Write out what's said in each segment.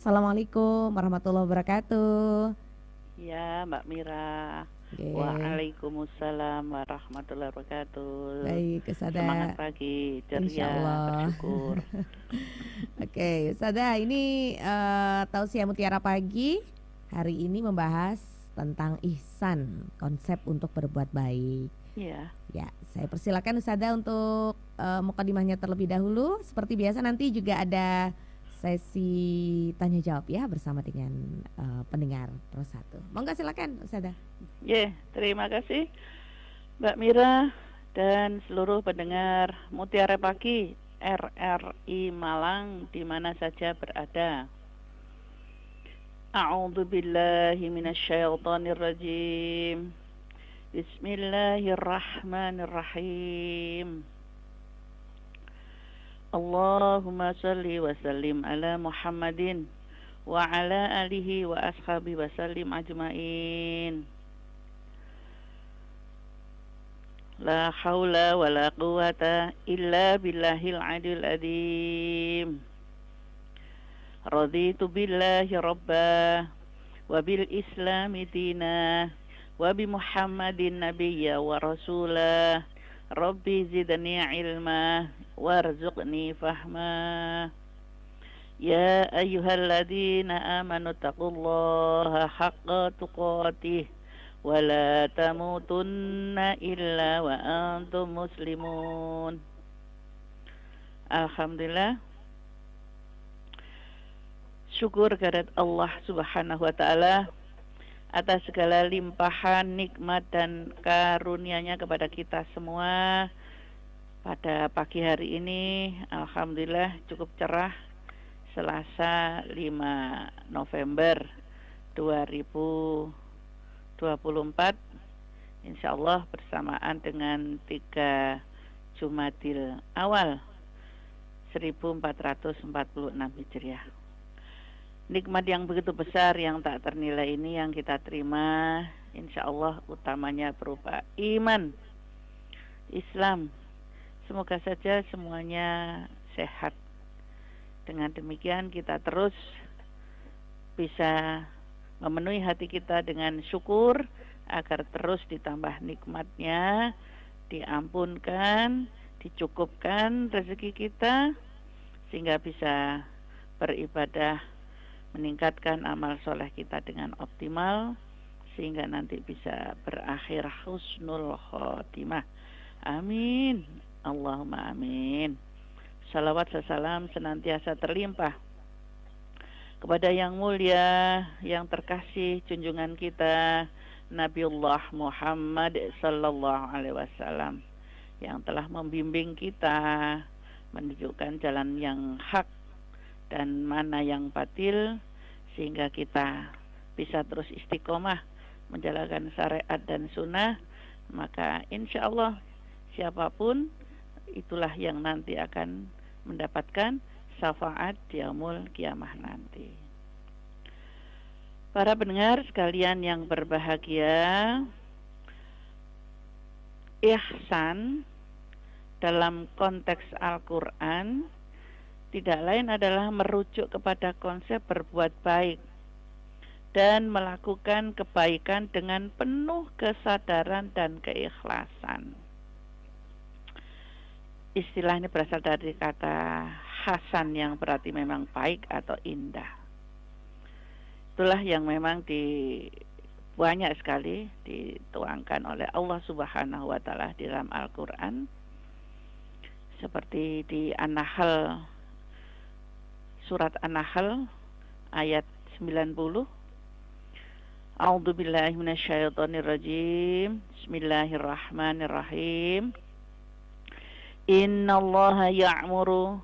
Assalamualaikum warahmatullahi wabarakatuh. Ya, Mbak Mira. Oke, Waalaikumsalam warahmatullahi wabarakatuh. baik, Semangat Ustazah. pagi, Insya ceria, Allah. bersyukur. Oke, Ustazah, ini Tausiah Mutiara Pagi hari ini membahas tentang ihsan, konsep untuk berbuat baik. Ya, Ya, saya persilakan Ustazah untuk mukadimahnya terlebih dahulu. Seperti biasa nanti juga ada sesi tanya jawab ya bersama dengan pendengar Pro 1. Monggo silakan Ustazah. terima kasih Mbak Mira dan seluruh pendengar Mutiara Pagi RRI Malang di mana saja berada. A'udzu billahi minasyaitonir rajim. Bismillahirrahmanirrahim. Allahumma salli wa sallim ala Muhammadin wa ala alihi wa ashabi wa sallim ajmain. La hawla wa la quwata illa billahil adil adim. Raditu billahi rabba wa bil islami dina wa bi Muhammadin nabiyya wa rasulah. Rabbi zidni ilma warzuqni fahma. Ya ayyuhalladzina amanu taqullaha haqqa tuqatih wa la tamutunna illa wa antum muslimun. Alhamdulillah, syukur kehadirat Allah Subhanahu wa taala atas segala limpahan nikmat dan karunia-Nya kepada kita semua pada pagi hari ini. Alhamdulillah cukup cerah, Selasa 5 November 2024, insya Allah bersamaan dengan 3 Jumadil Awal 1446 Hijriah. Nikmat yang begitu besar yang tak ternilai ini yang kita terima, insya Allah utamanya berupa iman, Islam. Semoga saja semuanya sehat. Dengan demikian kita terus bisa memenuhi hati kita dengan syukur agar terus ditambah nikmatnya, diampunkan, dicukupkan rezeki kita sehingga bisa beribadah, meningkatkan amal soleh kita dengan optimal sehingga nanti bisa berakhir husnul khotimah. Amin. Allahumma amin. Salawat salam senantiasa terlimpah kepada yang mulia, yang terkasih junjungan kita Nabiullah Muhammad sallallahu alaihi wasallam yang telah membimbing kita menunjukkan jalan yang hak dan mana yang batil sehingga kita bisa terus istiqomah menjalankan syariat dan sunnah. Maka insya Allah siapapun itulah yang nanti akan mendapatkan syafaat di yaumul kiamah nanti. Para pendengar sekalian yang berbahagia, ihsan dalam konteks Al-Quran tidak lain adalah merujuk kepada konsep berbuat baik dan melakukan kebaikan dengan penuh kesadaran dan keikhlasan. Istilah ini berasal dari kata hasan yang berarti memang baik atau indah. Itulah yang memang banyak sekali dituangkan oleh Allah Subhanahu wa taala di dalam Al-Qur'an. Seperti di An-Nahl, surat An-Nahl ayat 90. A'udzu billahi minasyaitonir rajim. Bismillahirrahmanirrahim. Innallaha ya'muru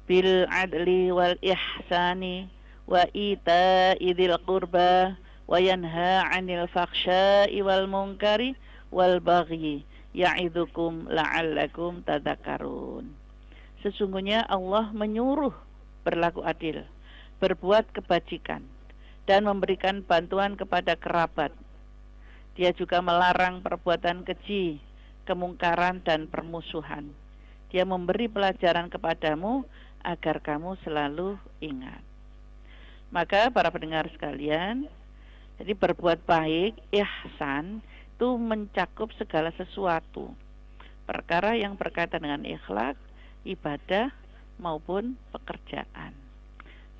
bil adli wal ihsani wa ita'i dzil qurba wa yanha 'anil fakhsya'i wal munkari wal baghi ya'idukum la'allakum tadhakkarun. Sesungguhnya Allah menyuruh berlaku adil, berbuat kebajikan dan memberikan bantuan kepada kerabat. Dia juga melarang perbuatan keji, kemungkaran dan permusuhan. Dia memberi pelajaran kepadamu agar kamu selalu ingat. Maka para pendengar sekalian, jadi berbuat baik, ihsan itu mencakup segala sesuatu. Perkara yang berkaitan dengan akhlak, ibadah maupun pekerjaan.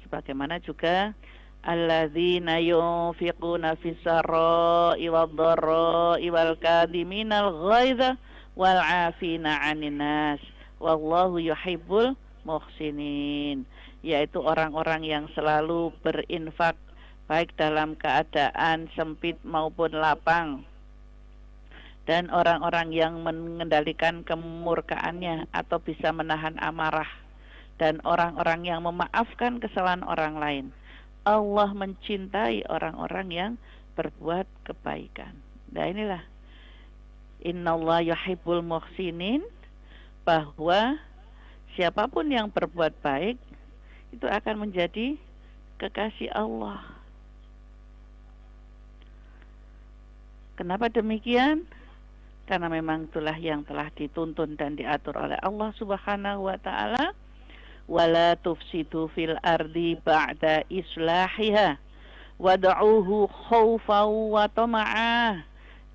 Sebagaimana juga alladzina yunfiquna fis-sarra'i wad-dharra'i wal kadhiminal ghaidha wal 'afina 'anil nas wallahu yuhibbul muhsinin, yaitu orang-orang yang selalu berinfak baik dalam keadaan sempit maupun lapang, dan orang-orang yang mengendalikan kemurkaannya atau bisa menahan amarah, dan orang-orang yang memaafkan kesalahan orang lain. Allah mencintai orang-orang yang berbuat kebaikan. Nah inilah innallaha yuhibbul muhsinin, bahwa siapapun yang berbuat baik itu akan menjadi kekasih Allah. Kenapa demikian? Karena memang itulah yang telah dituntun dan diatur oleh Allah Subhanahu wa taala. Wala tufsidu fil ardi ba'da islahiha wad'uuhu khaufan wa tama'ah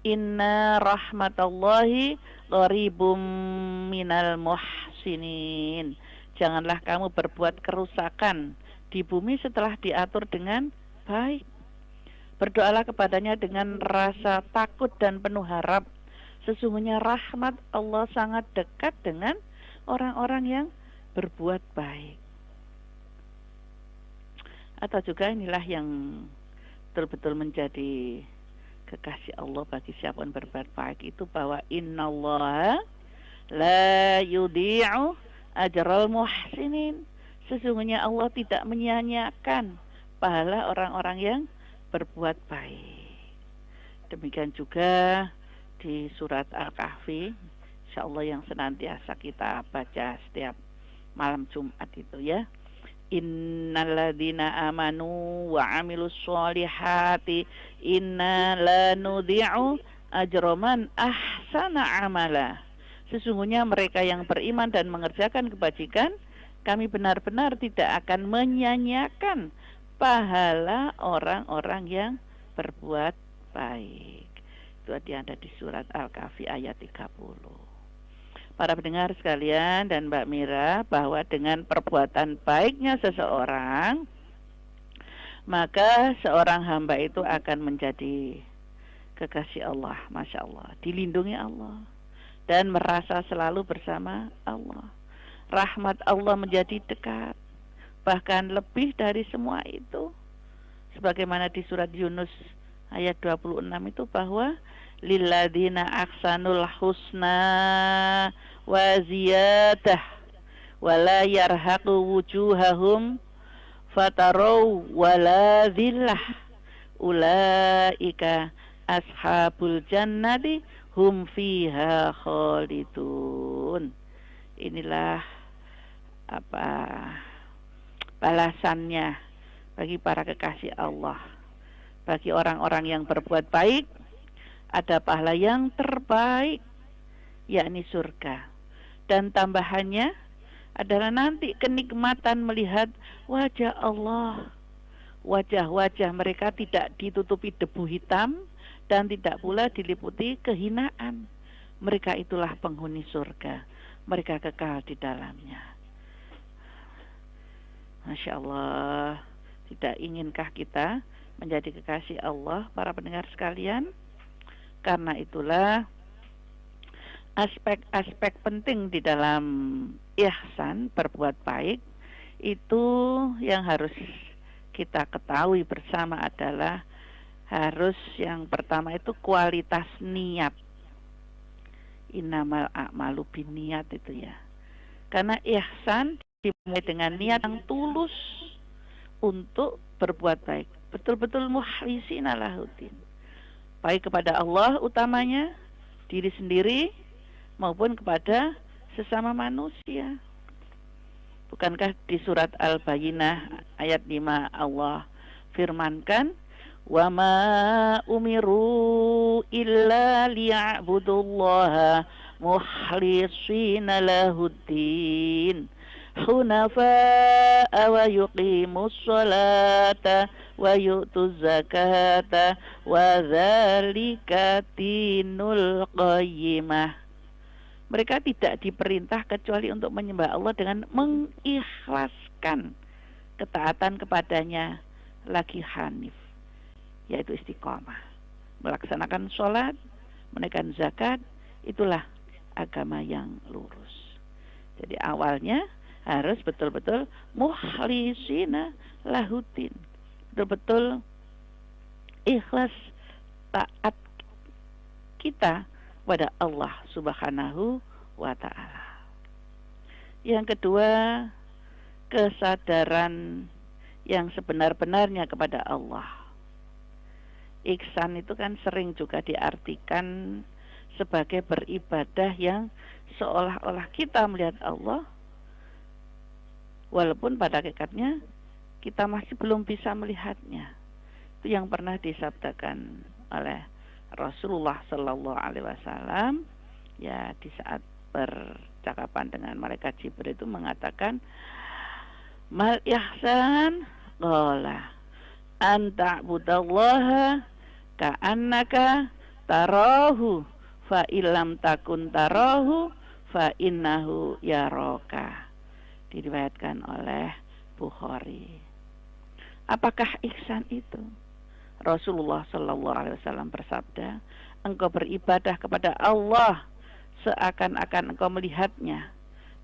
inna rahmatallahi qaribum minal muhsinin. Janganlah kamu berbuat kerusakan di bumi setelah diatur dengan baik. Berdoalah kepadanya dengan rasa takut dan penuh harap. Sesungguhnya rahmat Allah sangat dekat dengan orang-orang yang berbuat baik. Atau juga inilah yang betul-betul menjadi kekasih Allah bagi siapa yang berbuat baik itu, bahwa innallaha la yudhi'u ajral muhsinin. Sesungguhnya Allah tidak menyia-nyiakan pahala orang-orang yang berbuat baik. Demikian juga di surat Al-Kahfi, insyaallah yang senantiasa kita baca setiap malam Jumat itu ya. Innalladzina amanu wa amilus solihati inna la nudhi'u ajra man ahsana amala. Sesungguhnya mereka yang beriman dan mengerjakan kebajikan, kami benar-benar tidak akan menyia-nyiakan pahala orang-orang yang berbuat baik. Itu ada di surat Al-Kahfi ayat 30. Para pendengar sekalian dan Mbak Mira, bahwa dengan perbuatan baiknya seseorang, maka seorang hamba itu akan menjadi kekasih Allah, Masya Allah, dilindungi Allah, dan merasa selalu bersama Allah. Rahmat Allah menjadi dekat, bahkan lebih dari semua itu. Sebagaimana di surat Yunus ayat 26 itu, bahwa lilladzina ahsanul husna wa ziyadah wala yarhaqu wujuhahum fatarau wala dhillah ulaika ashabul jannati hum fiha khalidun. Inilah balasannya bagi para kekasih Allah. Bagi orang-orang yang berbuat baik ada pahala yang terbaik, yakni surga. Dan tambahannya adalah nanti kenikmatan melihat wajah Allah. Wajah-wajah mereka tidak ditutupi debu hitam dan tidak pula diliputi kehinaan. Mereka itulah penghuni surga. Mereka kekal di dalamnya. Masya Allah. Tidak inginkah kita menjadi kekasih Allah, para pendengar sekalian? Karena itulah aspek-aspek penting di dalam ihsan, berbuat baik, itu yang harus kita ketahui bersama adalah harus yang pertama itu kualitas niat. Innamal a'malu binniyat itu ya. Karena ihsan dimulai dengan niat yang tulus untuk berbuat baik. Betul-betul mukhlisina lahuddin. Baik kepada Allah utamanya, diri sendiri, maupun kepada sesama manusia. Bukankah di surat Al-Bayyinah ayat 5 Allah firmankan, wa ma umiru illa liya'budullaha mukhlishina lahuddin hunafa'a wa yuqimus sholata wa yu'tuz zakata wa dzalika dinul qayyimah. Mereka tidak diperintah kecuali untuk menyembah Allah dengan mengikhlaskan ketaatan kepadanya, lagi hanif, yaitu istiqomah, melaksanakan sholat, menunaikan zakat. Itulah agama yang lurus. Jadi awalnya harus betul-betul mukhlisina lahuddin, betul-betul ikhlas taat kita kepada Allah Subhanahu wa ta'ala. Yang kedua, kesadaran yang sebenar-benarnya kepada Allah. Ihsan itu kan sering juga diartikan sebagai beribadah yang seolah-olah kita melihat Allah, walaupun pada hakikatnya kita masih belum bisa melihatnya. Itu yang pernah disabdakan oleh Rasulullah Sallallahu Alaihi Wasallam, ya, di saat bercakapan dengan malaikat Jibril itu mengatakan, mal ihsan qala anta budallaha ka'annaka tarahu fa illam takun tarahu fa innahu yaraka. Diriwayatkan oleh Bukhari. Apakah ihsan itu? Rasulullah Sallallahu Alaihi Wasallam bersabda, engkau beribadah kepada Allah seakan-akan engkau melihatnya,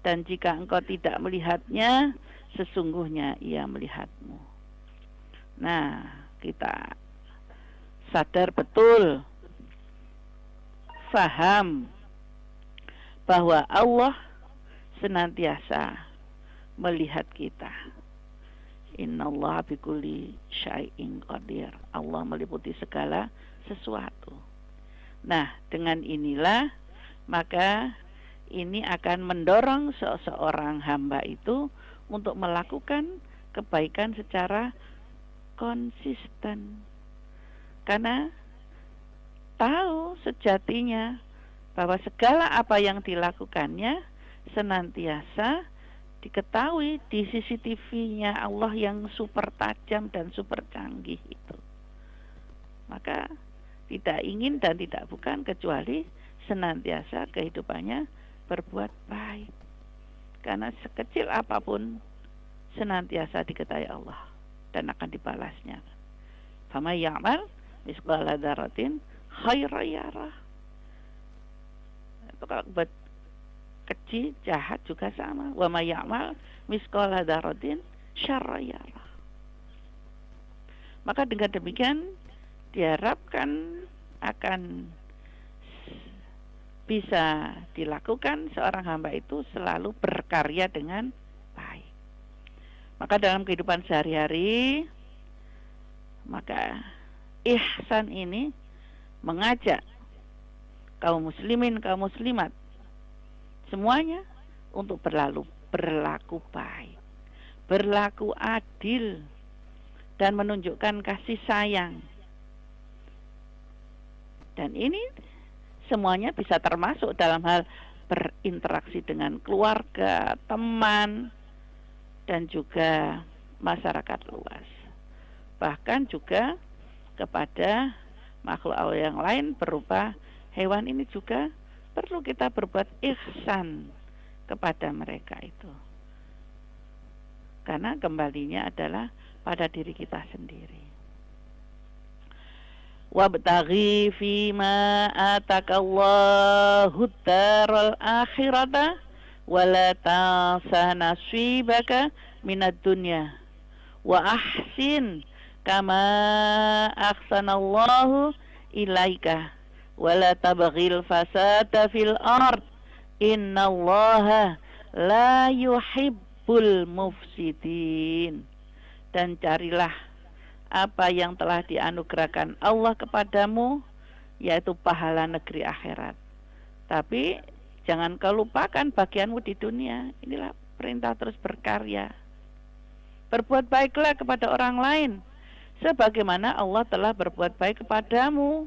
dan jika engkau tidak melihatnya, sesungguhnya ia melihatmu. Nah, kita sadar betul, faham bahwa Allah senantiasa melihat kita. Innallaha bikulli syai'in qadir. Allah meliputi segala sesuatu. Nah, dengan inilah maka ini akan mendorong seseorang hamba itu untuk melakukan kebaikan secara konsisten. Karena tahu sejatinya bahwa segala apa yang dilakukannya senantiasa diketahui di CCTV-nya Allah yang super tajam dan super canggih itu. Maka tidak ingin dan tidak bukan kecuali senantiasa kehidupannya berbuat baik. Karena sekecil apapun senantiasa diketahui Allah dan akan dibalasnya. Fama ya'mal misqala dzarratin khairan yarah. Itu kalau buat kecil jahat juga sama. Wa may ya'mal misqala dzarratin syarran yarah. Maka dengan demikian diharapkan akan bisa dilakukan seorang hamba itu selalu berkarya dengan baik. Maka dalam kehidupan sehari-hari, maka ihsan ini mengajak kaum muslimin, kaum muslimat semuanya untuk berlaku baik, berlaku adil, dan menunjukkan kasih sayang. Dan ini semuanya bisa termasuk dalam hal berinteraksi dengan keluarga, teman, dan juga masyarakat luas. Bahkan juga kepada makhluk Allah yang lain berupa hewan, ini juga perlu kita berbuat ihsan kepada mereka itu. Karena kembalinya adalah pada diri kita sendiri. Wabtaghi fima atakallahu daral akhirata wala tansa nasibaka minad dunya wa ahsin kama ahsanallahu ilaika wala tabghil fasada fil ard innallaha la yuhibbul mufsidin. Dan carilah apa yang telah dianugerahkan Allah kepadamu, yaitu pahala negeri akhirat. Tapi jangan kau lupakan bagianmu di dunia. Inilah perintah terus berkarya. Berbuat baiklah kepada orang lain sebagaimana Allah telah berbuat baik kepadamu.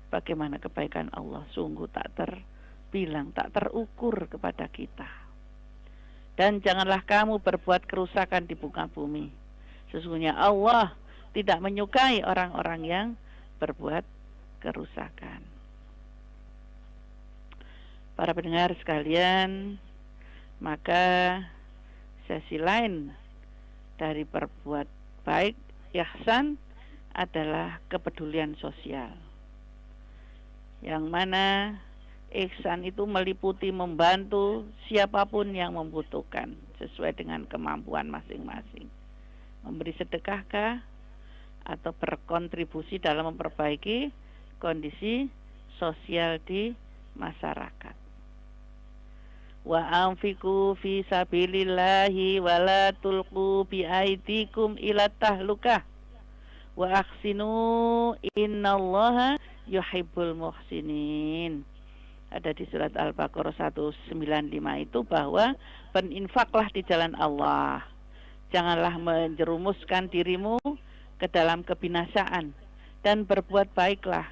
Bagaimana kebaikan Allah sungguh tak terbilang, tak terukur kepada kita. dan janganlah kamu berbuat kerusakan di muka bumi. Sesungguhnya Allah tidak menyukai orang-orang yang berbuat kerusakan. Para pendengar sekalian, maka sesi lain dari berbuat baik, ihsan, adalah kepedulian sosial. Yang mana ihsan itu meliputi membantu siapapun yang membutuhkan sesuai dengan kemampuan masing-masing. Memberi sedekahkah atau berkontribusi dalam memperbaiki kondisi sosial di masyarakat. Wa anfiqu fi sabilillahi wa la tulqu bi aidikum ila tahlukah wa ahsinu innallaha yuhibbul muhsinin. Ada di surat Al-Baqarah 195 itu bahwa berinfaklah di jalan Allah. Janganlah menjerumuskan dirimu ke dalam kebinasaan dan berbuat baiklah.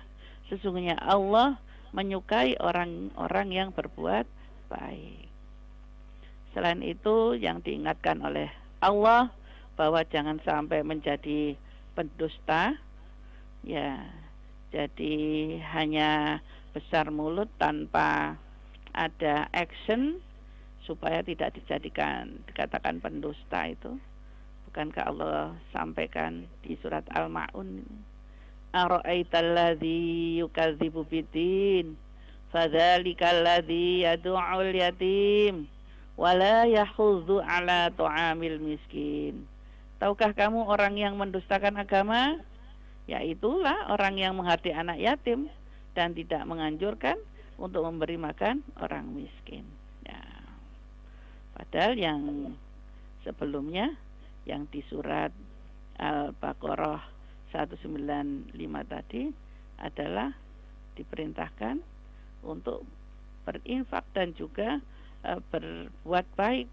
Sesungguhnya Allah menyukai orang-orang yang berbuat baik. Selain itu yang diingatkan oleh Allah bahwa jangan sampai menjadi pendusta, ya, jadi hanya besar mulut tanpa ada action supaya tidak dikatakan pendusta itu. Bukankah Allah sampaikan di surat Al-Ma'un, ara'aital ladzi yukadzibu biddin fadzalikal ladzi yad'ul yatim wala yahudzu ala ta'amil miskin. Tahukah kamu orang yang mendustakan agama? Yaitulah orang yang menghati anak yatim dan tidak menganjurkan untuk memberi makan orang miskin. Ya. Padahal yang sebelumnya yang di surat Al-Baqarah 195 tadi adalah diperintahkan untuk berinfak dan juga berbuat baik.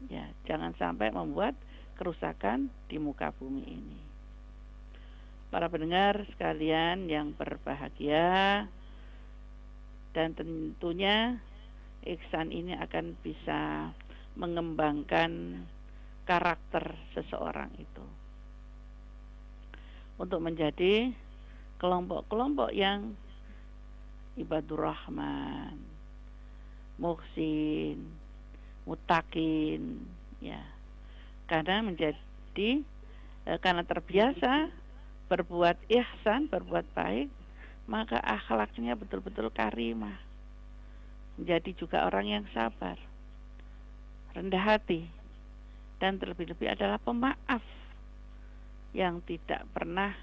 Ya, jangan sampai membuat kerusakan di muka bumi ini. Para pendengar sekalian yang berbahagia, dan tentunya ihsan ini akan bisa mengembangkan karakter seseorang itu untuk menjadi kelompok-kelompok yang ibadur rahman, muhsin, mutakin, ya. Karena terbiasa berbuat ihsan, berbuat baik, maka akhlaknya betul-betul karimah. Menjadi juga orang yang sabar, rendah hati, dan terlebih-lebih adalah pemaaf yang tidak pernah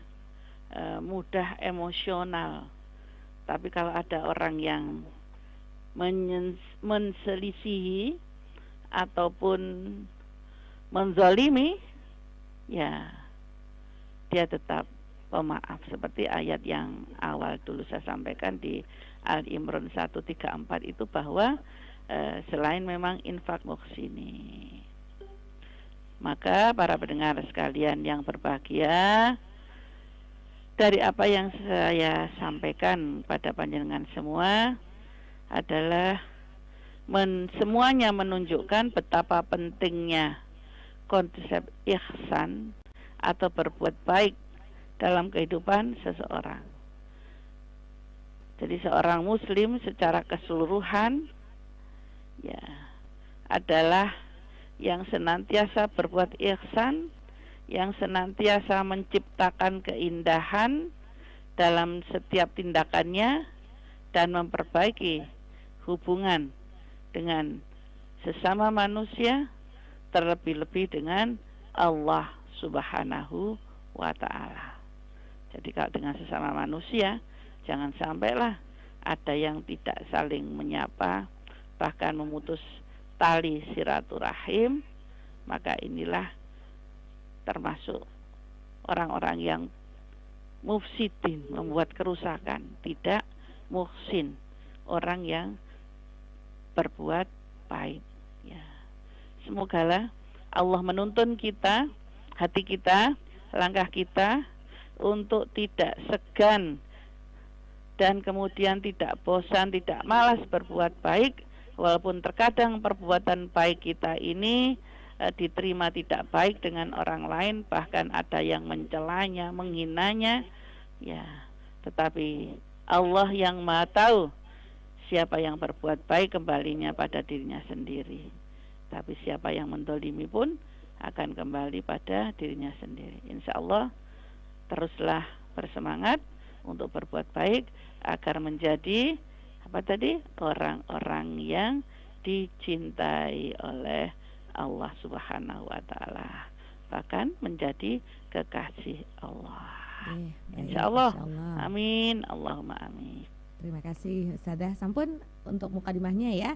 mudah emosional. Tapi kalau ada orang yang menselisihi ataupun menzalimi, ya dia tetap pemaaf, seperti ayat yang awal dulu saya sampaikan di Al-Imran 134 itu bahwa selain memang infak muhsini, maka para pendengar sekalian yang berbahagia, dari apa yang saya sampaikan pada panjenengan semua adalah semuanya menunjukkan betapa pentingnya konsep ihsan atau berbuat baik dalam kehidupan seseorang. Jadi seorang muslim secara keseluruhan ya adalah yang senantiasa berbuat ihsan, yang senantiasa menciptakan keindahan dalam setiap tindakannya dan memperbaiki hubungan dengan sesama manusia, terlebih-lebih dengan Allah Subhanahu wa ta'ala. Jadi kalau dengan sesama manusia, jangan sampailah ada yang tidak saling menyapa, bahkan memutus tali silaturahim. Maka inilah termasuk orang-orang yang mufsidin, membuat kerusakan. Tidak muhsin, orang yang berbuat baik. Ya. Semogalah Allah menuntun kita, hati kita, langkah kita untuk tidak segan dan kemudian tidak bosan, tidak malas berbuat baik Walaupun terkadang perbuatan baik kita ini diterima tidak baik dengan orang lain, bahkan ada yang mencelanya, menghinanya, ya, tetapi Allah yang Maha tahu siapa yang berbuat baik kembalinya pada dirinya sendiri. Tapi siapa yang mendolimi pun akan kembali pada dirinya sendiri. Insya Allah teruslah bersemangat untuk berbuat baik agar menjadi apa tadi, orang-orang yang dicintai oleh Allah Subhanahu wa Ta'ala, bahkan menjadi kekasih Allah. Insya Allah. Amin. Allahumma amin. Terima kasih Ustadzah. Sampun untuk mukadimahnya ya.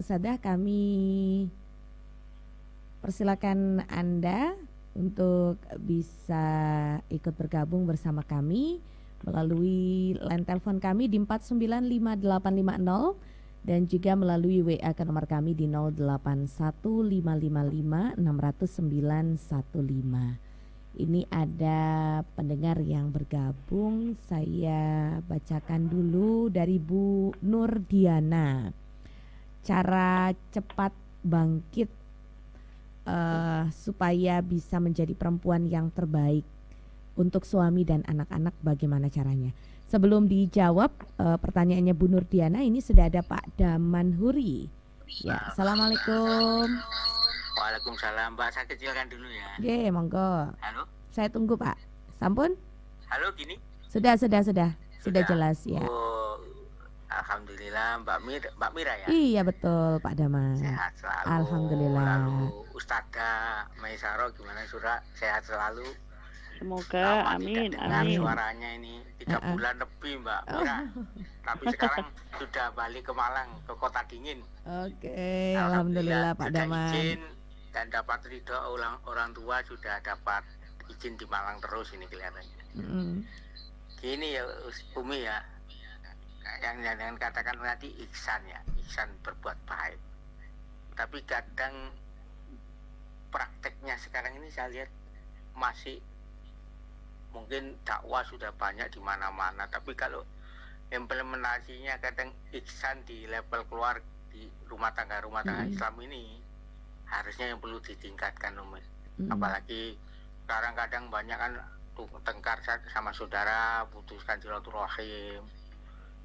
Ustadzah, kami persilakan Anda untuk bisa ikut bergabung bersama kami melalui line telepon kami di 4958850 dan juga melalui WA ke nomor kami di 081555600915. Ini ada pendengar yang bergabung, saya bacakan dulu dari Bu Nurdiana. Cara cepat bangkit supaya bisa menjadi perempuan yang terbaik untuk suami dan anak-anak, bagaimana caranya? Sebelum dijawab pertanyaannya Bu Nurdiana, ini sudah ada Pak Daman Huri. Ya, Assalamualaikum. Waalaikumsalam, Mbak. Saya kecilkan dulu ya. Ye, monggo. Halo. Saya tunggu Pak. Sampun? Halo, gini. Sudah jelas ya. Oh, alhamdulillah, Mbak Mira ya. Iya betul Pak Daman. Sehat selalu. Alhamdulillah. Lalu Ustadzah Maisaro gimana, Surah? Sehat selalu. Semoga, amin, amin. Suaranya ini 3 bulan lebih Mbak Mira, tapi sekarang sudah balik ke Malang, ke kota dingin. Oke, alhamdulillah Pak Daman. Izin dan dapat ridho orang tua, sudah dapat izin di Malang terus ini kelihatannya. Gini ya Umi ya, yang jangan katakan tadi ihsan ya, ihsan berbuat baik. Tapi kadang prakteknya sekarang ini saya lihat masih, mungkin dakwah sudah banyak di mana-mana, tapi kalau implementasinya kadang ihsan di level keluarga, di rumah tangga Islam ini harusnya yang perlu ditingkatkan, Umi. Apalagi sekarang kadang banyak kan tengkar sama saudara, putuskan silaturahim.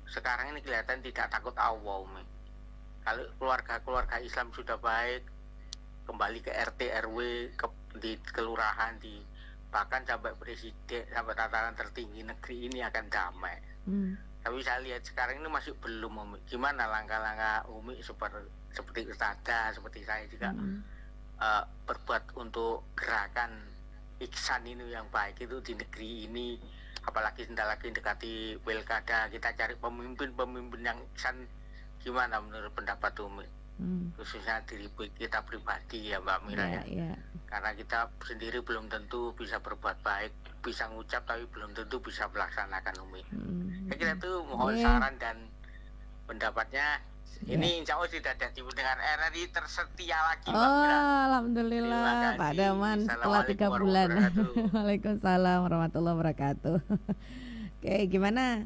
Sekarang ini kelihatan tidak takut Allah, Umi. Kalau keluarga Islam sudah baik, kembali ke RT RW, di kelurahan, di bahkan sampai presiden, sampai tataran tertinggi negeri ini akan damai. Tapi saya lihat sekarang ini masih belum, Umi. Gimana langkah-langkah Umi seperti Ustadzah, seperti saya juga berbuat untuk gerakan ihsan ini yang baik itu di negeri ini, apalagi sebentar lagi dekati pilkada, kita cari pemimpin yang ihsan. Gimana menurut pendapat Umi? Khususnya diri kita pribadi ya Mbak Mira ya. Karena kita sendiri belum tentu bisa berbuat baik, bisa ngucap tapi belum tentu bisa melaksanakan, Umi. Kita tuh mohon saran dan pendapatnya. Ini insya Allah tidak ada di dengan RRI tersetia lagi, Mbak Mira. Alhamdulillah Pak Daman setelah 3 bulan. Waalaikumsalam warahmatullahi wabarakatuh. Oke, gimana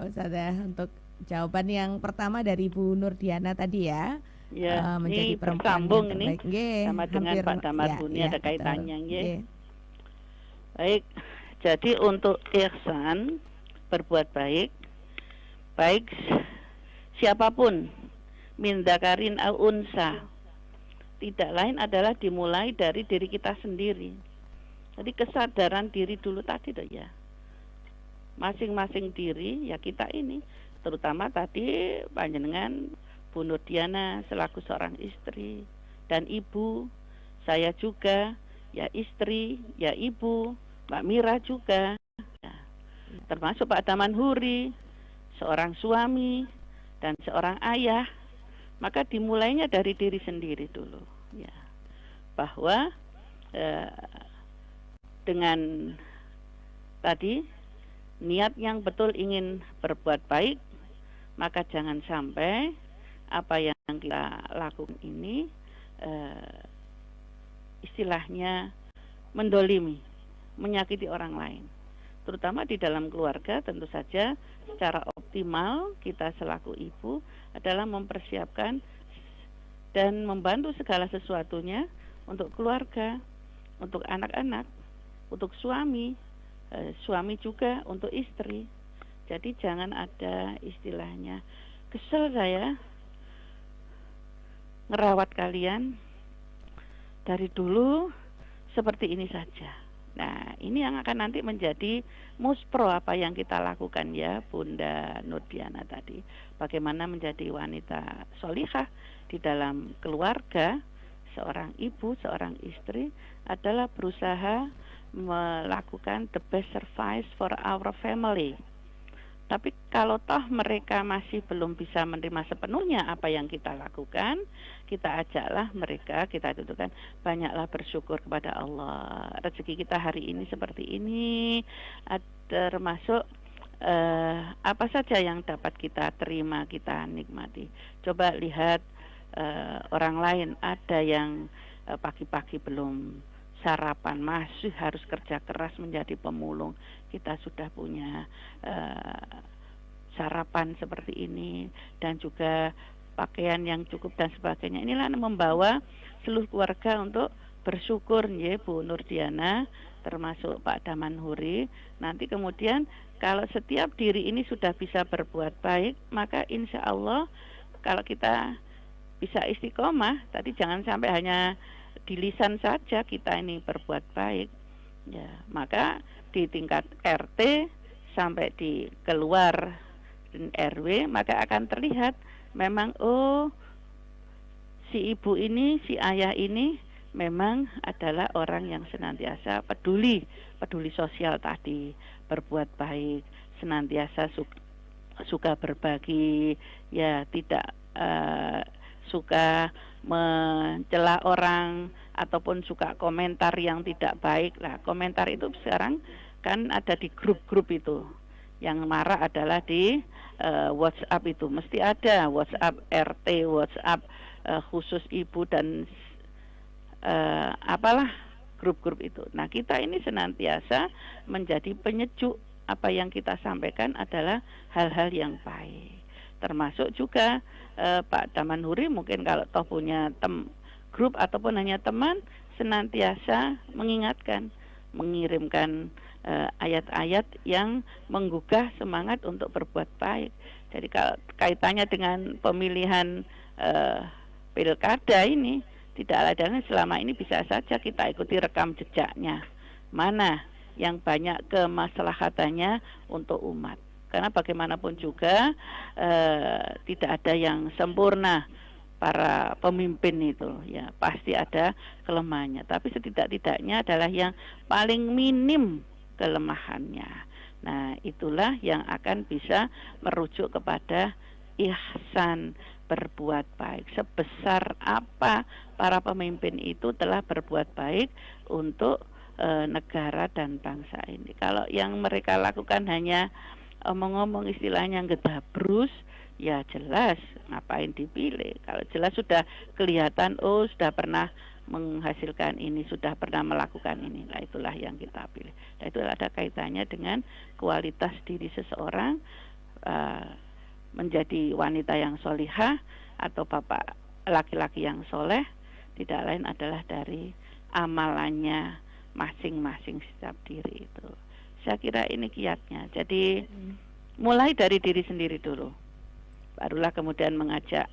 Ustadzah untuk jawaban yang pertama dari Bu Nurdiana tadi ya? Ya, menjadi ini perempuan bersambung yang ini terbaik. sama dengan Pak Damar Buni, ada kaitannya. Baik, jadi untuk ihsan, berbuat baik siapapun, min dzakarin au unsa, tidak lain adalah dimulai dari diri kita sendiri. Jadi kesadaran diri dulu tadi tuh ya, masing-masing diri ya kita ini, terutama tadi panjenengan Bu Nurdiana selaku seorang istri dan ibu, saya juga ya istri, ya ibu, Mbak Mira juga, ya, termasuk Pak Daman Huri, seorang suami dan seorang ayah. Maka dimulainya dari diri sendiri dulu, ya, bahwa dengan tadi niat yang betul ingin berbuat baik, maka jangan sampai apa yang kita lakukan ini istilahnya mendolimi, menyakiti orang lain. terutama di dalam keluarga. Tentu saja secara optimal kita selaku ibu adalah mempersiapkan dan membantu segala sesuatunya untuk keluarga, untuk anak-anak, untuk suami, suami juga untuk istri. Jadi jangan ada istilahnya kesel saya ngerawat kalian dari dulu seperti ini saja. Nah, ini yang akan nanti menjadi muspro apa yang kita lakukan ya Bunda Nurdiana tadi. Bagaimana menjadi wanita solihah di dalam keluarga, seorang ibu, seorang istri adalah berusaha melakukan the best service for our family. Tapi kalau toh mereka masih belum bisa menerima sepenuhnya apa yang kita lakukan, kita ajaklah mereka, kita tentukan banyaklah bersyukur kepada Allah. Rezeki kita hari ini seperti ini, termasuk apa saja yang dapat kita terima, kita nikmati. Coba lihat orang lain, ada yang pagi-pagi belum sarapan, masih harus kerja keras menjadi pemulung. Kita sudah punya sarapan seperti ini dan juga pakaian yang cukup dan sebagainya. Inilah membawa seluruh keluarga untuk bersyukur ya Bu Nurdiana, termasuk Pak Damanhuri. Nanti kemudian kalau setiap diri ini sudah bisa berbuat baik, maka insya Allah kalau kita bisa istiqomah, tadi jangan sampai hanya di lisan saja kita ini berbuat baik ya, maka di tingkat RT sampai di keluar RW maka akan terlihat memang si ibu ini, si ayah ini memang adalah orang yang senantiasa peduli sosial tadi, berbuat baik, senantiasa suka berbagi ya, tidak suka mencela orang ataupun suka komentar yang tidak baik. Lah, komentar itu sekarang kan ada di grup-grup itu. Yang marah adalah di WhatsApp itu. Mesti ada WhatsApp RT, WhatsApp khusus ibu dan apalah grup-grup itu. Nah, kita ini senantiasa menjadi penyejuk. Apa yang kita sampaikan adalah hal-hal yang baik. Termasuk juga Pak Damanhuri mungkin kalau toh punya grup ataupun hanya teman, senantiasa mengingatkan, mengirimkan ayat-ayat yang menggugah semangat untuk berbuat baik. Jadi kalau kaitannya dengan pemilihan pilkada ini tidak ada, selama ini bisa saja kita ikuti rekam jejaknya, mana yang banyak kemaslahatannya untuk umat. Karena bagaimanapun juga tidak ada yang sempurna, para pemimpin itu ya pasti ada kelemahannya. Tapi setidak-tidaknya adalah yang paling minim kelemahannya. Nah, itulah yang akan bisa merujuk kepada ihsan, berbuat baik. Sebesar apa para pemimpin itu telah berbuat baik untuk negara dan bangsa ini. Kalau yang mereka lakukan hanya omong-omong istilahnya gedabrus, ya jelas ngapain dipilih. Kalau jelas sudah kelihatan, sudah pernah menghasilkan ini, sudah pernah melakukan ini. Nah, itulah yang kita pilih. Nah, itu ada kaitannya dengan kualitas diri seseorang menjadi wanita yang solihah atau bapak laki-laki yang soleh, tidak lain adalah dari amalannya masing-masing setiap diri itu. Saya kira ini kiatnya. Jadi mulai dari diri sendiri dulu, barulah kemudian mengajak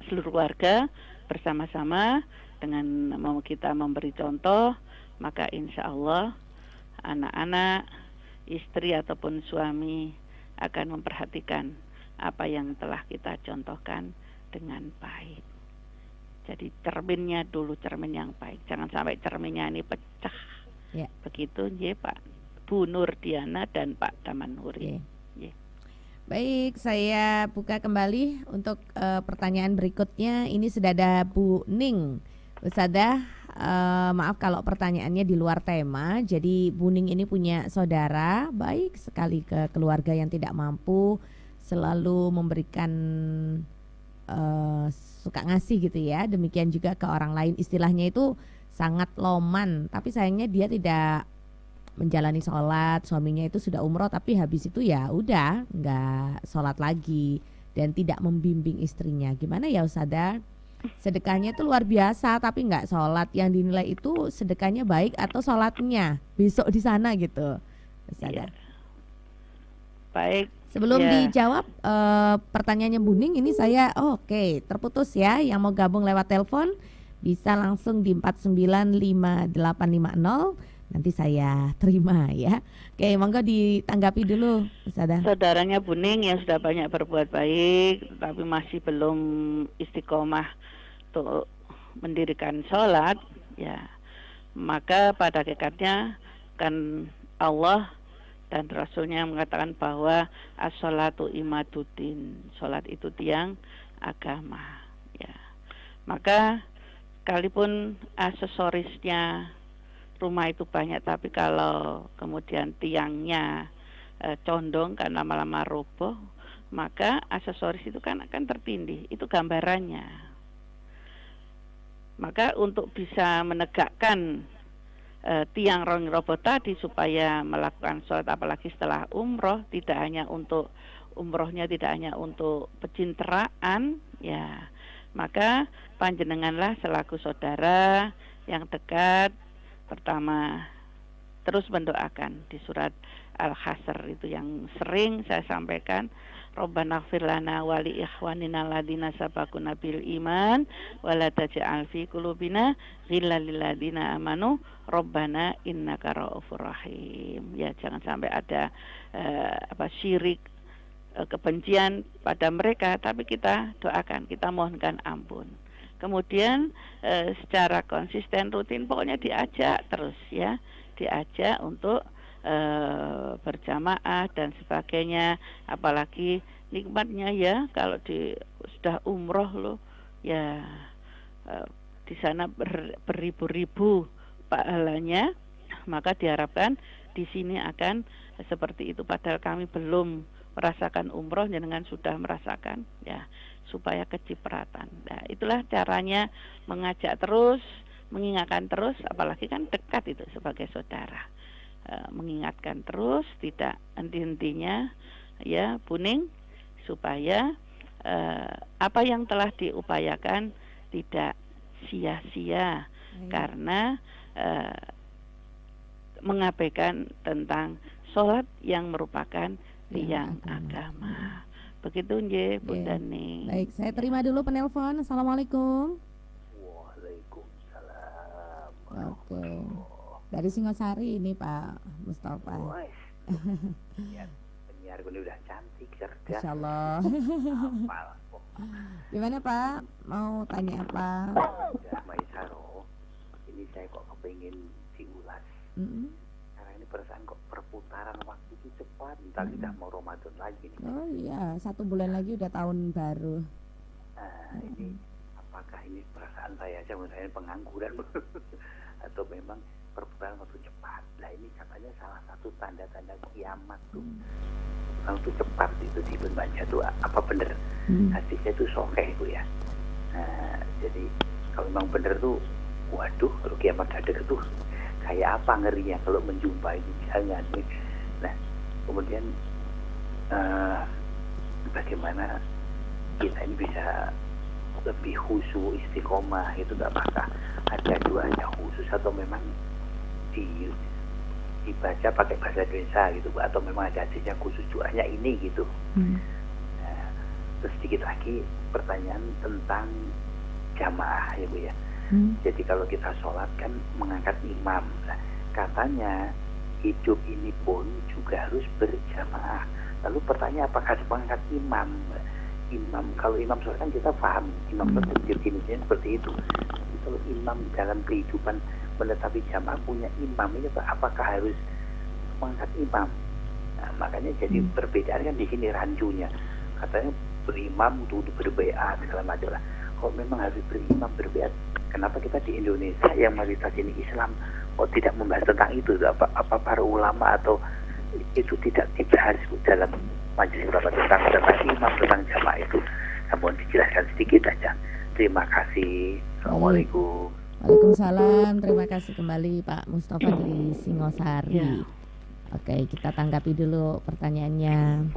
seluruh keluarga bersama-sama dengan mau kita memberi contoh, maka insya Allah anak-anak, istri ataupun suami akan memperhatikan apa yang telah kita contohkan dengan baik. Jadi cerminnya dulu, cermin yang baik, jangan sampai cerminnya ini pecah. Ya. Begitu ya Pak Bu Nurdiana dan Pak Damanhuri. Yeah. Baik, saya buka kembali untuk pertanyaan berikutnya. Ini sudah ada Bu Ning. Ustadzah, maaf kalau pertanyaannya di luar tema. Jadi Bu Ning ini punya saudara baik sekali ke keluarga yang tidak mampu, selalu memberikan suka ngasih gitu ya. Demikian juga ke orang lain, istilahnya itu sangat loman. Tapi sayangnya dia tidak menjalani sholat, suaminya itu sudah umroh tapi habis itu ya udah nggak sholat lagi dan tidak membimbing istrinya. Gimana ya Ustazah? Sedekahnya itu luar biasa tapi nggak sholat, yang dinilai itu sedekahnya baik atau sholatnya besok di sana gitu Ustazah. Baik. Sebelum dijawab pertanyaannya Buning, ini saya oke, terputus ya. Yang mau gabung lewat telepon bisa langsung di 495850. Nanti saya terima ya. Oke, monggo ditanggapi dulu Ustazah. Saudaranya Buning yang sudah banyak berbuat baik tapi masih belum istiqomah untuk mendirikan sholat, ya maka pada hakikatnya kan Allah dan Rasulnya mengatakan bahwa as-sholatu imaduddin, sholat itu tiang agama, ya. Maka sekalipun aksesorisnya rumah itu banyak, tapi kalau kemudian tiangnya condong karena lama-lama roboh, maka aksesoris itu kan akan tertindih. Itu gambarannya. Maka untuk bisa menegakkan tiang roboh tadi supaya melakukan sholat apalagi setelah umroh, tidak hanya untuk umrohnya, tidak hanya untuk pencitraan, ya maka panjenenganlah selaku saudara yang dekat pertama terus mendoakan di surat Al-Hasr itu yang sering saya sampaikan, Rabbana ighfir lana wa li ikhwanina alladziina sabaquna bil iman wa la taj'al fi qulubina ghillan lil ladziina amanu Rabbana innaka ra'ufur rahim. Ya, jangan sampai ada syirik, kebencian pada mereka, tapi kita doakan, kita mohonkan ampun. Kemudian secara konsisten rutin pokoknya diajak terus ya, diajak untuk berjamaah dan sebagainya, apalagi nikmatnya ya kalau sudah umroh loh ya, di sana beribu-ribu pahalanya, maka diharapkan di sini akan seperti itu. Padahal kami belum merasakan umroh, jenengan sudah merasakan ya, supaya kecipratan. Nah, itulah caranya mengajak terus, mengingatkan terus, apalagi kan dekat itu sebagai saudara. Mengingatkan terus, tidak henti-hentinya ya Buning, supaya apa yang telah diupayakan tidak sia-sia karena mengabaikan tentang sholat yang merupakan tiang agama. Begitu nggih Bunda Ning. Baik, saya terima dulu penelpon. Assalamualaikum. Waalaikumsalam. Oke. Dari Singosari ini Pak Mustafa. Penyiar gue udah cantik, cerdas. Insyaallah. Gimana Pak? Mau tanya apa? Ya, Maisaro, ini saya kok kepingin diulas. Karena ini perasaan kok perputaran waktu itu cepat. Entar kita mau Ramadan lagi nih. Oh iya, 1 bulan lagi udah tahun baru. Nah, ini apakah ini perasaan saya aja, menurut saya pengangguran atau memang perputaran waktu cepat? Nah, ini katanya salah satu tanda-tanda kiamat tuh. Waktu cepat itu dibaca tuh apa bener? Hadisnya tuh sahih Bu ya. Nah, jadi kalau memang bener tuh, waduh, kalau kiamat ada tuh kayak apa ngerinya kalau menjumpai jangan. Nah, kemudian bagaimana kita ini bisa lebih khusyuk istiqomah itu, apakah ada doanya khusus atau memang dibaca pakai bahasa Indonesia gitu Bu, atau memang ada hadisnya khusus doanya ini gitu. Nah, terus sedikit lagi pertanyaan tentang jamaah ya Bu ya. Jadi kalau kita sholat kan mengangkat imam. Nah, katanya hidup ini pun juga harus berjamaah. Lalu pertanyaan apakah harus mengangkat imam? Kalau imam sholat kan kita paham, imam definisinya seperti itu. Kalau imam dalam kehidupan menetapi jamaah punya imam ini apakah harus mengangkat imam? Nah, makanya jadi perbedaan kan di sini rancunya. Katanya berimam untuk berbaiat segala macam lah. Kalau memang harus berimam berbaiat, kenapa kita di Indonesia yang mayoritas ini Islam kok tidak membahas tentang itu? Apa para ulama atau itu tidak dibahas dalam majelis ulama tentang imam, tentang jamaah itu? Namun dijelaskan sedikit aja. Terima kasih. Assalamualaikum. Waalaikumsalam. Terima kasih kembali Pak Mustafa di Singosari. Ya. Oke, kita tanggapi dulu pertanyaannya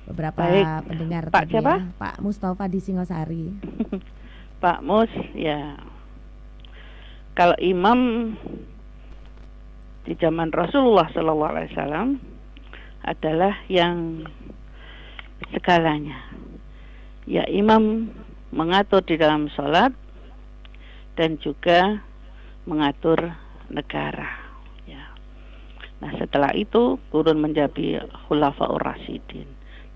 beberapa Baik. pendengar Pak tadi siapa? ya. Pak Mustafa di Singosari. Pak Mus, ya. Kalau imam di zaman Rasulullah SAW adalah yang segalanya. Ya, imam mengatur di dalam sholat dan juga mengatur negara. Ya. Nah, setelah itu turun menjadi Khulafaur Rasyidin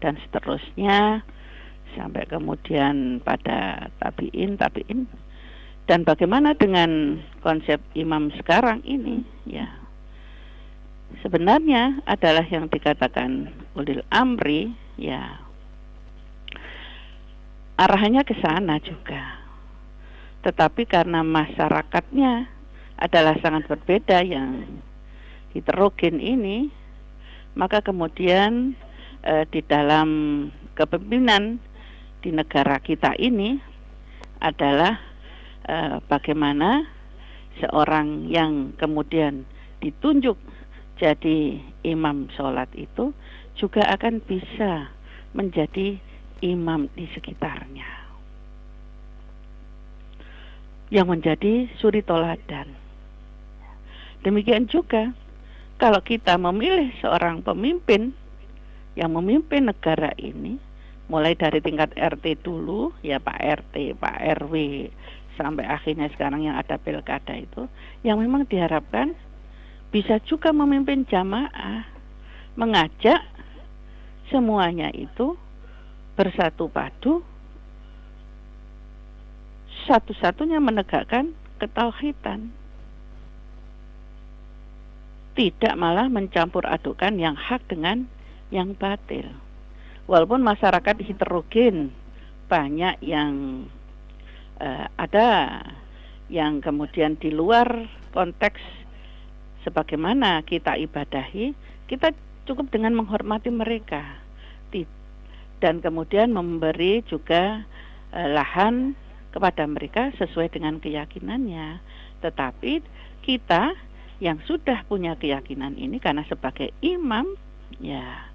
dan seterusnya sampai kemudian pada tabi'in. Dan bagaimana dengan konsep imam sekarang ini? Ya, sebenarnya adalah yang dikatakan ulil amri, ya, arahannya ke sana juga. Tetapi karena masyarakatnya adalah sangat berbeda yang heterogen ini, maka kemudian di dalam kepemimpinan di negara kita ini adalah bagaimana seorang yang kemudian ditunjuk jadi imam sholat itu juga akan bisa menjadi imam di sekitarnya, yang menjadi suri toladan. Demikian juga kalau kita memilih seorang pemimpin yang memimpin negara ini, mulai dari tingkat RT dulu, ya Pak RT, Pak RW, sampai akhirnya sekarang yang ada pilkada itu, yang memang diharapkan bisa juga memimpin jamaah, mengajak semuanya itu bersatu padu, satu-satunya menegakkan ketauhidan, tidak malah mencampur adukan yang hak dengan yang batil. Walaupun masyarakat heterogen, banyak yang ada yang kemudian di luar konteks sebagaimana kita ibadahi, kita cukup dengan menghormati mereka dan kemudian memberi juga lahan kepada mereka sesuai dengan keyakinannya. Tetapi kita yang sudah punya keyakinan ini, karena sebagai imam, ya,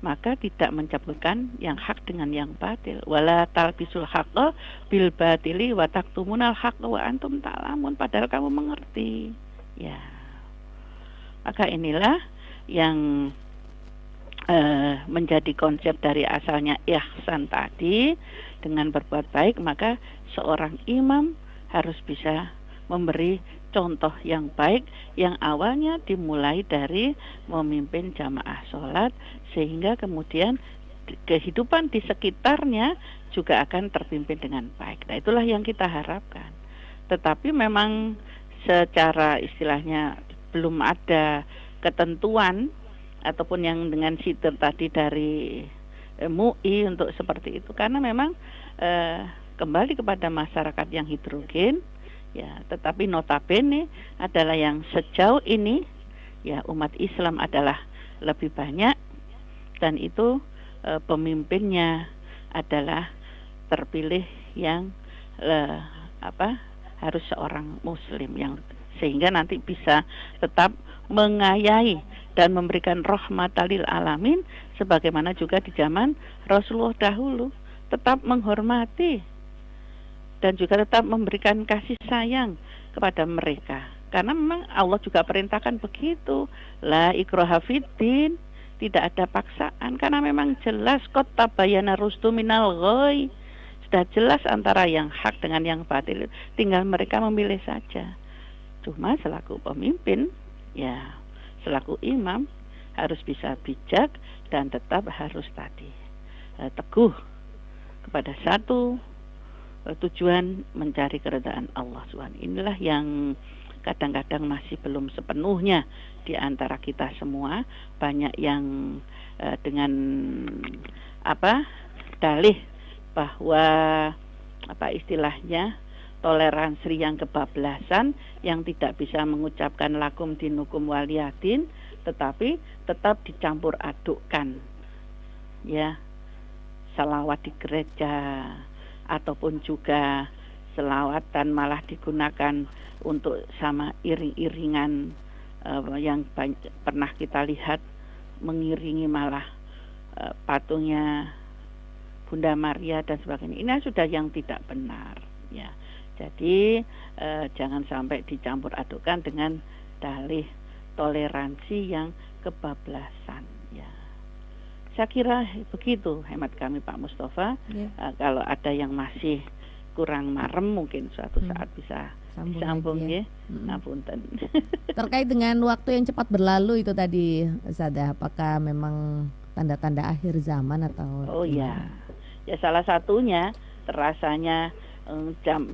maka tidak mencampurkan yang hak dengan yang batil. Wala talbisul haqqa bil batili wa taktumunal haqqa wa antum ta'lamun, padahal kamu mengerti. Ya. Maka inilah yang menjadi konsep dari asalnya ihsan tadi. Dengan berbuat baik, maka seorang imam harus bisa memberi contoh yang baik, yang awalnya dimulai dari memimpin jamaah sholat, sehingga kemudian kehidupan di sekitarnya juga akan terpimpin dengan baik. Nah, itulah yang kita harapkan. Tetapi memang secara istilahnya belum ada ketentuan ataupun yang dengan sitir tadi dari MUI untuk seperti itu, karena memang kembali kepada masyarakat yang heterogen, ya. Tetapi notabene adalah yang sejauh ini, ya, umat Islam adalah lebih banyak, dan itu pemimpinnya adalah terpilih yang harus seorang muslim, yang sehingga nanti bisa tetap mengayahi dan memberikan rahmatan lil alamin, sebagaimana juga di zaman Rasulullah dahulu, tetap menghormati dan juga tetap memberikan kasih sayang kepada mereka. Karena memang Allah juga perintahkan begitu, la ikraha fiddin, tidak ada paksaan, karena memang jelas qad tabayyana rusdu minal ghoi, sudah jelas antara yang hak dengan yang batil, tinggal mereka memilih saja. Cuma selaku pemimpin, ya, selaku imam harus bisa bijak dan tetap harus tadi teguh kepada satu tujuan, mencari keridhaan Allah SWT. Inilah yang kadang-kadang masih belum sepenuhnya di antara kita semua. Banyak yang dengan dalih bahwa istilahnya toleransi yang kebablasan, yang tidak bisa mengucapkan lakum dinukum waliyadin, tetapi tetap dicampur adukkan, ya, salawat di gereja ataupun juga selawat dan malah digunakan untuk sama iring-iringan yang pernah kita lihat mengiringi malah patungnya Bunda Maria dan sebagainya. Ini sudah yang tidak benar ya. Jadi jangan sampai dicampur adukkan dengan dalih toleransi yang kebablasan ya. Saya kira begitu hemat kami Pak Mustafa. Kalau ada yang masih kurang marem mungkin suatu saat bisa sambung ya. Ngapunten. Terkait dengan waktu yang cepat berlalu itu tadi Ustazah, apakah memang tanda-tanda akhir zaman atau ya salah satunya terasanya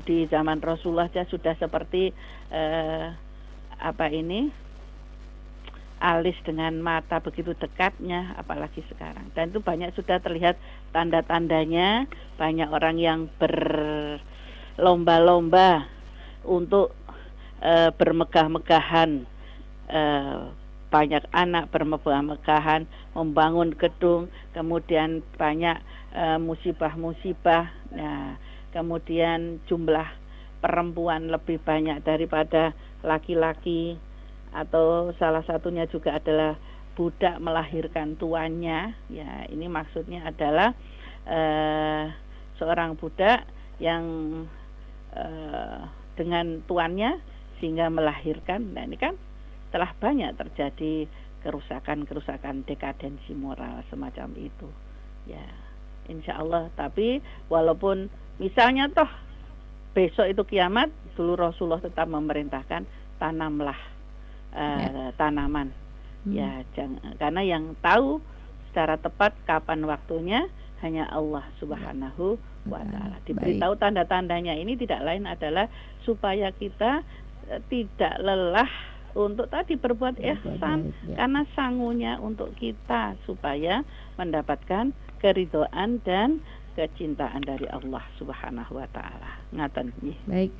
di zaman Rasulullah sudah seperti alis dengan mata begitu dekatnya, apalagi sekarang. Dan itu banyak sudah terlihat tanda-tandanya, banyak orang yang berlomba-lomba untuk bermegah-megahan, banyak anak bermegah-megahan membangun gedung, kemudian banyak musibah-musibah. Nah, kemudian jumlah perempuan lebih banyak daripada laki-laki, atau salah satunya juga adalah budak melahirkan tuannya. Ya, ini maksudnya adalah seorang budak yang dengan tuannya sehingga melahirkan. Nah, ini kan telah banyak terjadi kerusakan-kerusakan, dekadensi moral semacam itu. Ya, insya Allah. Tapi walaupun misalnya toh besok itu kiamat, dulu Rasulullah tetap memerintahkan tanamlah tanaman. Ya, karena yang tahu secara tepat kapan waktunya hanya Allah Subhanahu wa Ta'ala. Diberitahu tanda-tandanya ini tidak lain adalah supaya kita tidak lelah untuk tadi berbuat ihsan, karena sangunya untuk kita supaya mendapatkan keridhaan dan kecintaan dari Allah Subhanahu wa Ta'ala. Ngaten nggih. Baik.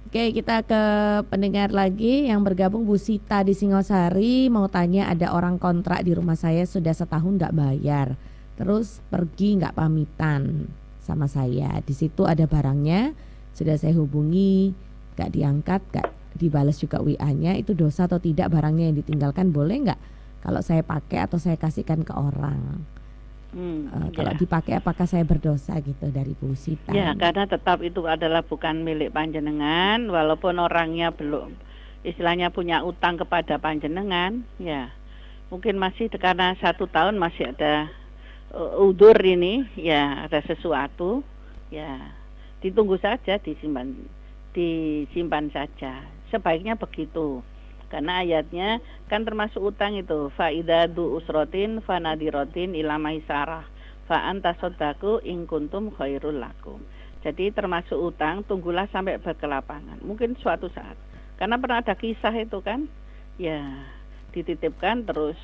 Oke, kita ke pendengar lagi yang bergabung. Bu Sita di Singosari mau tanya, ada orang kontrak di rumah saya sudah setahun nggak bayar, terus pergi nggak pamitan sama saya. Di situ ada barangnya, sudah saya hubungi nggak diangkat, nggak dibalas juga WA-nya. Itu dosa atau tidak? Barangnya yang ditinggalkan boleh nggak kalau saya pakai atau saya kasihkan ke orang? Kalau dipakai apakah saya berdosa gitu dari Bu Sita? Ya, karena tetap itu adalah bukan milik panjenengan, walaupun orangnya belum istilahnya punya utang kepada panjenengan. Ya, mungkin masih karena 1 tahun masih ada udur ini, ya ada sesuatu, ya ditunggu saja, disimpan saja. Sebaiknya begitu. Karena ayatnya kan termasuk utang itu, faidadu usrotin fanadirotin ila maisarah fa anta sodaku in kuntum khairul lakum. Jadi termasuk utang, tunggulah sampai berkelapangan. Mungkin suatu saat. Karena pernah ada kisah itu kan, ya dititipkan terus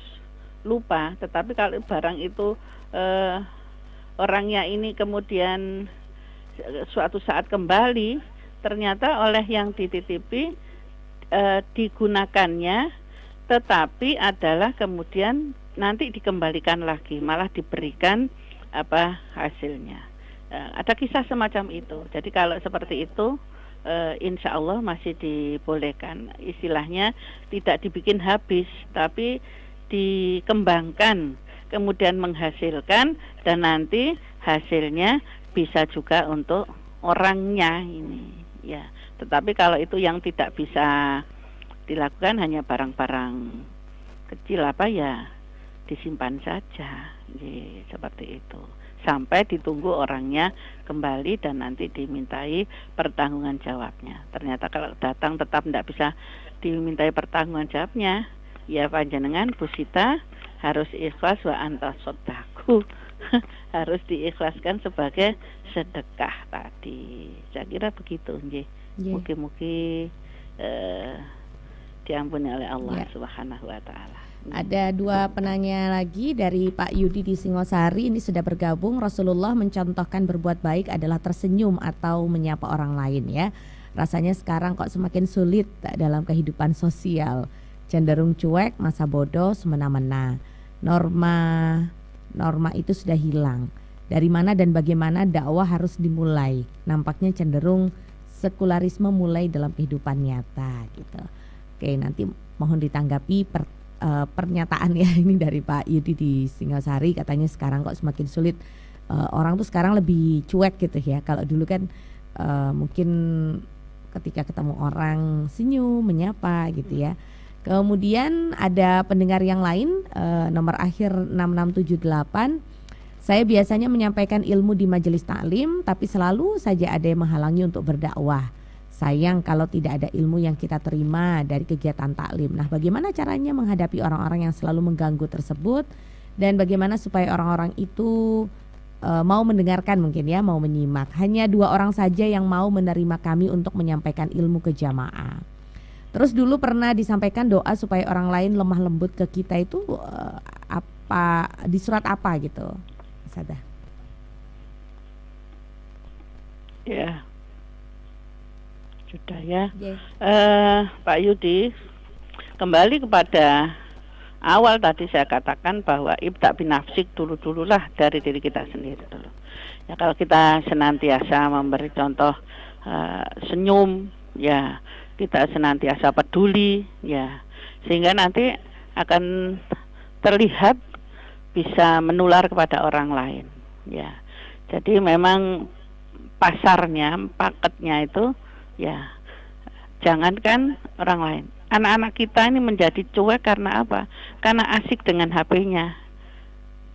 lupa. Tetapi kalau barang itu orangnya ini kemudian suatu saat kembali, ternyata oleh yang dititipi digunakannya, tetapi adalah kemudian nanti dikembalikan lagi, malah diberikan hasilnya. Ada kisah semacam itu. Jadi kalau seperti itu, insya Allah masih dibolehkan. Istilahnya tidak dibikin habis, tapi dikembangkan, kemudian menghasilkan, dan nanti hasilnya bisa juga untuk orangnya ini. Ya, tetapi kalau itu yang tidak bisa dilakukan, hanya barang-barang kecil disimpan saja, seperti itu. Sampai ditunggu orangnya kembali dan nanti dimintai pertanggungan jawabnya. Ternyata kalau datang tetap tidak bisa dimintai pertanggungan jawabnya, ya panjenengan Bu Sita harus ikhlas wa anta sodaku. Harus diikhlaskan sebagai sedekah tadi. Saya kira begitu, nggih. Mugi-mugi diampuni oleh Allah Subhanahu wa Ta'ala. Ada 2 penanya lagi dari Pak Yudi di Singosari. Ini sudah bergabung. Rasulullah mencontohkan berbuat baik adalah tersenyum atau menyapa orang lain ya. Rasanya sekarang kok semakin sulit dalam kehidupan sosial. Cenderung cuek, masa bodoh, semena-mena. Norma itu sudah hilang. Dari mana dan bagaimana dakwah harus dimulai? Nampaknya cenderung sekularisme mulai dalam kehidupan nyata gitu. Oke, nanti mohon ditanggapi pernyataan ya ini dari Pak Yudi di Singasari, katanya sekarang kok semakin sulit, orang tuh sekarang lebih cuek gitu ya. Kalau dulu kan mungkin ketika ketemu orang senyum, menyapa gitu ya. Kemudian ada pendengar yang lain, nomor akhir 6678. Saya biasanya menyampaikan ilmu di majelis taklim, tapi selalu saja ada yang menghalangi untuk berdakwah. Sayang kalau tidak ada ilmu yang kita terima dari kegiatan taklim. Nah, bagaimana caranya menghadapi orang-orang yang selalu mengganggu tersebut, dan bagaimana supaya orang-orang itu mau mendengarkan, mungkin ya, mau menyimak. Hanya 2 orang saja yang mau menerima kami untuk menyampaikan ilmu ke jamaah. Terus dulu pernah disampaikan doa supaya orang lain lemah lembut ke kita itu apa, di surat apa gitu, Ustazah? Ya, sudah ya. Yes. Pak Yudi, kembali kepada awal tadi saya katakan bahwa ibda binafsik dulu-dululah dari diri kita sendiri dulu. Ya, kalau kita senantiasa memberi contoh senyum, ya kita senantiasa peduli, ya, sehingga nanti akan terlihat bisa menular kepada orang lain, ya. Jadi memang pasarnya, paketnya itu, ya, jangankan orang lain. Anak-anak kita ini menjadi cuek karena apa? Karena asik dengan HP-nya.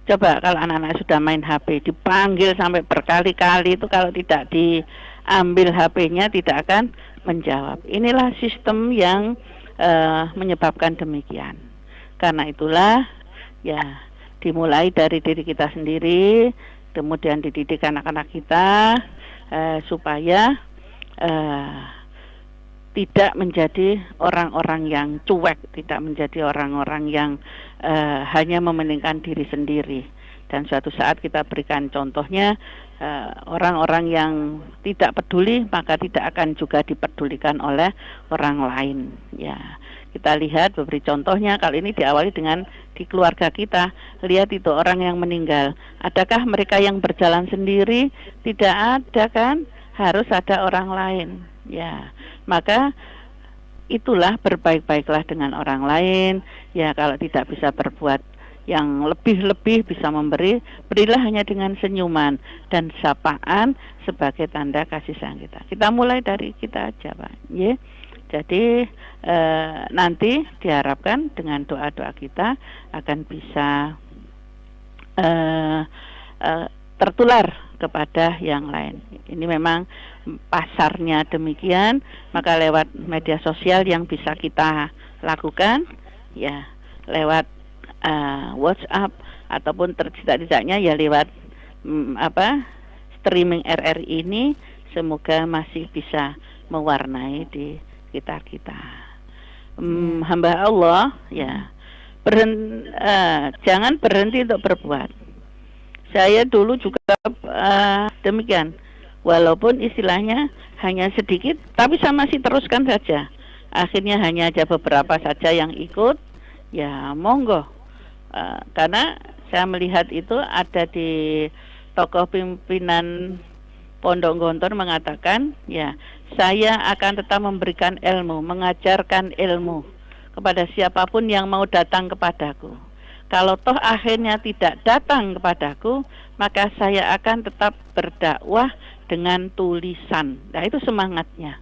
Coba kalau anak-anak sudah main HP, dipanggil sampai berkali-kali itu, kalau tidak diambil HP-nya tidak akan menjawab. Inilah sistem yang menyebabkan demikian. Karena itulah, ya, dimulai dari diri kita sendiri, kemudian dididik anak-anak kita supaya tidak menjadi orang-orang yang cuek, tidak menjadi orang-orang yang hanya mementingkan diri sendiri. Dan suatu saat kita berikan contohnya, orang-orang yang tidak peduli maka tidak akan juga dipedulikan oleh orang lain. Ya, kita lihat, beri contohnya, kalau ini diawali dengan di keluarga kita. Lihat itu orang yang meninggal, adakah mereka yang berjalan sendiri? Tidak ada kan, harus ada orang lain. Ya, maka itulah berbaik-baiklah dengan orang lain. Ya, kalau tidak bisa berbuat yang lebih-lebih, bisa memberi, berilah hanya dengan senyuman dan sapaan sebagai tanda kasih sayang kita. Kita mulai dari kita aja, Pak. Ya. Jadi nanti diharapkan dengan doa-doa kita akan bisa tertular kepada yang lain. Ini memang pasarnya demikian, maka lewat media sosial yang bisa kita lakukan, ya, lewat WhatsApp ataupun tidak-tidaknya ya lewat streaming RRI ini, semoga masih bisa mewarnai di sekitar kita. Hamba Allah, ya, jangan berhenti untuk berbuat. Saya dulu juga demikian, walaupun istilahnya hanya sedikit, tapi saya masih teruskan saja. Akhirnya hanya aja beberapa saja yang ikut, ya monggo. Karena saya melihat itu ada di tokoh pimpinan Pondok Gontor mengatakan, ya, saya akan tetap memberikan ilmu, mengajarkan ilmu kepada siapapun yang mau datang kepadaku. Kalau toh akhirnya tidak datang kepadaku, maka saya akan tetap berdakwah dengan tulisan. Nah, itu semangatnya.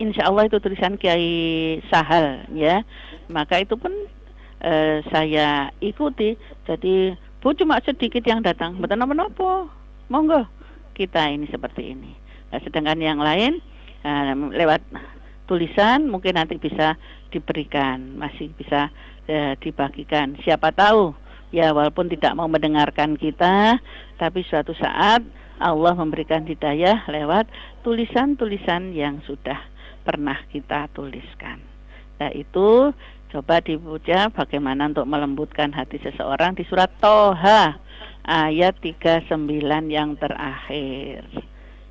Insya Allah itu tulisan Kiai Sahal, ya. Maka itu pun saya ikuti. Jadi bu, cuma sedikit yang datang, betul apa? Monggo kita ini seperti ini. Nah, sedangkan yang lain lewat tulisan mungkin nanti bisa diberikan, masih bisa dibagikan. Siapa tahu, ya, walaupun tidak mau mendengarkan kita, tapi suatu saat Allah memberikan hidayah lewat tulisan-tulisan yang sudah pernah kita tuliskan. Nah, itu coba dibaca bagaimana untuk melembutkan hati seseorang di surat Toha ayat 39 yang terakhir.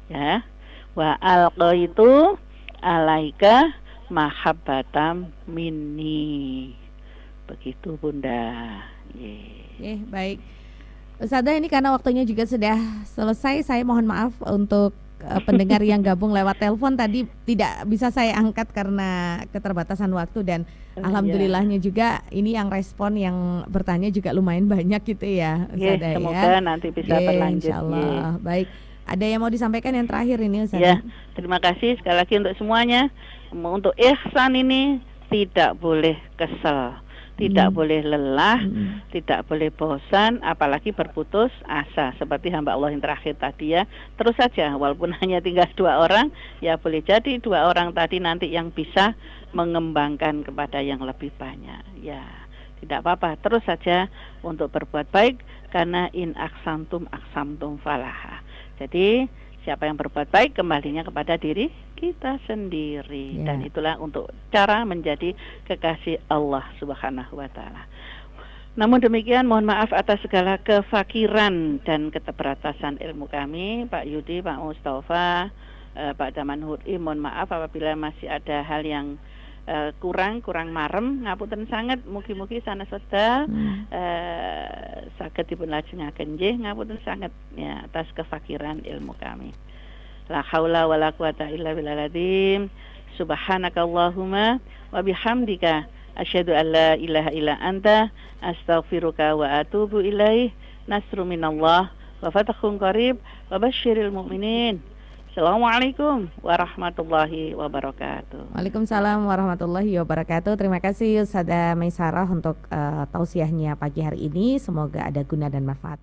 Ya. Wa alqaitu alaika mahabbatam minni. Begitu, Bunda. Baik. Ustazah, ini karena waktunya juga sudah selesai, saya mohon maaf untuk pendengar yang gabung lewat telepon tadi tidak bisa saya angkat karena keterbatasan waktu, dan alhamdulillahnya juga ini yang respon yang bertanya juga lumayan banyak gitu ya Ustazah, semoga nanti bisa berlanjut. Insyaallah. Baik, ada yang mau disampaikan yang terakhir ini Ya, Ustazah? terima kasih sekali lagi untuk semuanya. Untuk ihsan ini tidak boleh kesel, tidak boleh lelah, tidak boleh bosan, apalagi berputus asa. Seperti hamba Allah yang terakhir tadi ya, terus saja walaupun hanya tinggal 2 orang, ya boleh jadi 2 orang tadi nanti yang bisa mengembangkan kepada yang lebih banyak. Ya, tidak apa-apa, terus saja untuk berbuat baik, karena in aksamtum falaha. Jadi siapa yang berbuat baik kembalinya kepada diri kita sendiri. Dan itulah untuk cara menjadi kekasih Allah Subhanahu wa taala. Namun demikian, mohon maaf atas segala kefakiran dan keterbatasan ilmu kami, Pak Yudi, Pak Mustafa, Pak Daman Huri. Mohon maaf apabila masih ada hal yang kurang marem, ngapunten sanget, mugi-mugi sanes wedal saged dipun lajengaken nggih, ngapunten sanget ya atas kefakiran ilmu kami. La haula wala quwata illa billahil azim. Subhanakallahumma wa bihamdika asyhadu an la ilaha illa anta astaghfiruka wa atubu ilaih. Nasrun minallah wa fathun qarib wa basyiril mu'minin. Assalamualaikum warahmatullahi wabarakatuh. Waalaikumsalam warahmatullahi wabarakatuh. Terima kasih Ustazah Maisarah untuk tausiahnya pagi hari ini. Semoga ada guna dan manfaatnya.